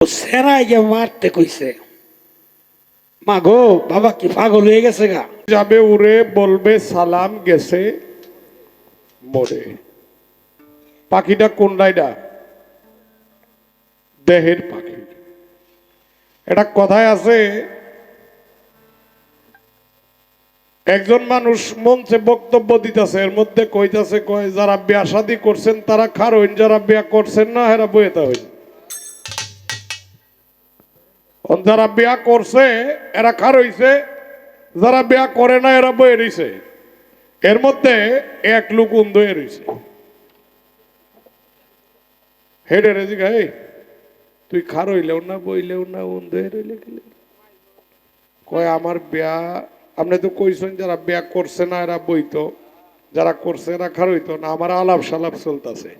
সেরাই গিয়ে মারতে কইছে, মা গো বাবা কি পাগল হয়ে গেছে গা। যাবে উড়ে বলবে সালাম গেছে মরে। পাখিটা কোনটাইডা? দেহের পাখি। এটা কথায় আছে, একজন মানুষ মঞ্চে বক্তব্য দিতেছে, এর মধ্যে কইতাছে কয় যারা বিয়া শাদী করছেন তারা খার হইন, যারা বিয়া করছেন না এরা বইতে হইন। যারা বিয়া করছে এরা খার হইছে, যারা বিয়া করে না এরা বয়ে রইছে। এর মধ্যে এক লোক উন্ধ হয়ে রইছে। হেডে রেজি গাই তুই খার হইলেও না বইলেও না উন্ধ হয়ে রইলে গেলে কয় আমার বিয়া, আপনি তো কইছেন যারা বিয়া করছে না এরা বইতো, যারা করছে এরা খার হইতো না। আমার আলাপ সালাপ চলতেছে।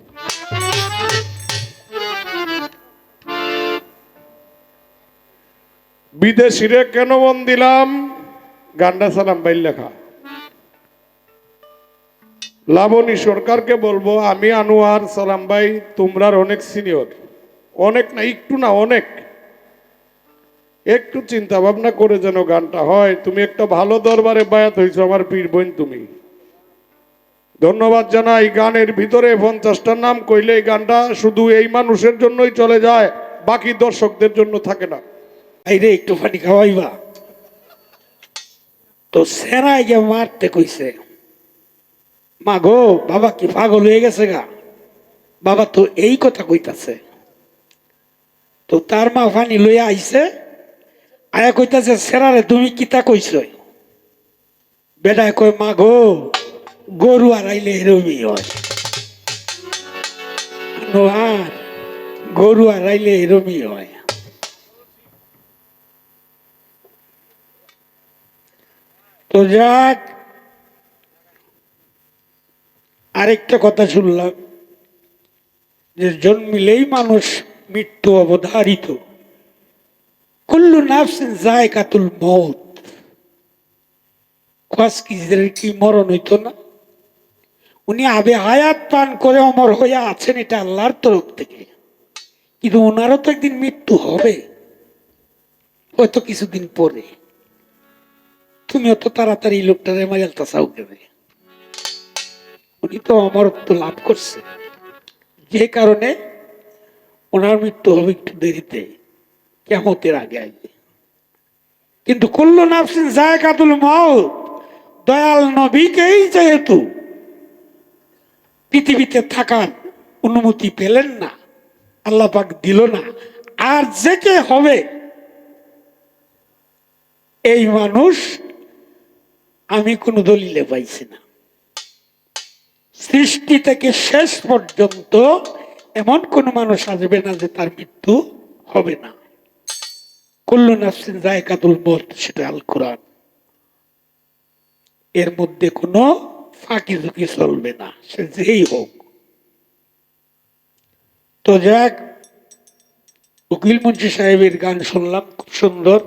বিদেশিরে কেন মন দিলাম? গান্ডা সালাম বাইল লেখা। লাবণী সরকারকে বলবো, আমি আনোয়ার সালাম ভাই তোমরার অনেক সিনিয়র, অনেক না একটু না অনেক, একটু চিন্তা ভাবনা করে যেন গানটা হয়। তুমি একটা ভালো দরবারে বায়াত হয়েছো আমার পীর বোন, তুমি ধন্যবাদ জানাই। গানের ভিতরে 50টার নাম কইলে এই গানটা শুধু এই মানুষের জন্যই চলে যায়, বাকি দর্শকদের জন্য থাকে না। এই রে একটু পানি খাওয়াইবা। তো সেরাই গিয়ে মারতে কইছে, মা গো বাবা কি পাগল হয়ে গেছে গা। বাবা তো এই কথা কইতাছে। তো তার মা পানি লইয়া আইছে, আয়া কইতাছে সেরারে তুমি কিতা কইছ? বেটায় কয়, মা গো গরু আড়াইলে এরমই হয়, আর গরু আড়াইলে এরমই হয়। তো যাক, আরেকটা কথা শুনলাম যে জন্মিলেই মানুষ মৃত্যু অবধারিত, কুল্লু নাফসিন যায়কাতুল মউত। কি মরণ হইতো না? উনি আবে হায়াত পান করে অমর হয়ে আছেন, এটা আল্লাহর তরফ থেকে, কিন্তু ওনারও তো একদিন মৃত্যু হবে, হয়তো কিছুদিন পরে। তুমি অত তাড়াতাড়ি লোকটারে মাইলতা চাও কেন? উনি তো অমরত্ব লাভ করছে, যে কারণে ওনার মৃত্যু হবে একটু দেরিতে, কিয়ামতের আগে আগে। কিন্তু কুল্লু নাফসিন যায়কাতুল মউত, দয়াল নবীকেই যেহেতু পৃথিবীতে থাকার অনুমতি পেলেন না, আল্লাহ পাক দিল না, আর যে কে হবে এই মানুষ আমি কোন দলিলে পাইছি না। সৃষ্টি থেকে শেষ পর্যন্ত এমন কোন মানুষ আসবে না যে তার মৃত্যু হবে না। কুল্লু নাফসিন যায়কাতুল মউত, সেটা আল কোরআন। এর মধ্যে কোনো ফাঁকি ঝুঁকি চলবে না, সে যেই হোক। তো যাক, উকিল মুন্সি সাহেবের গান শুনলাম, খুব সুন্দর।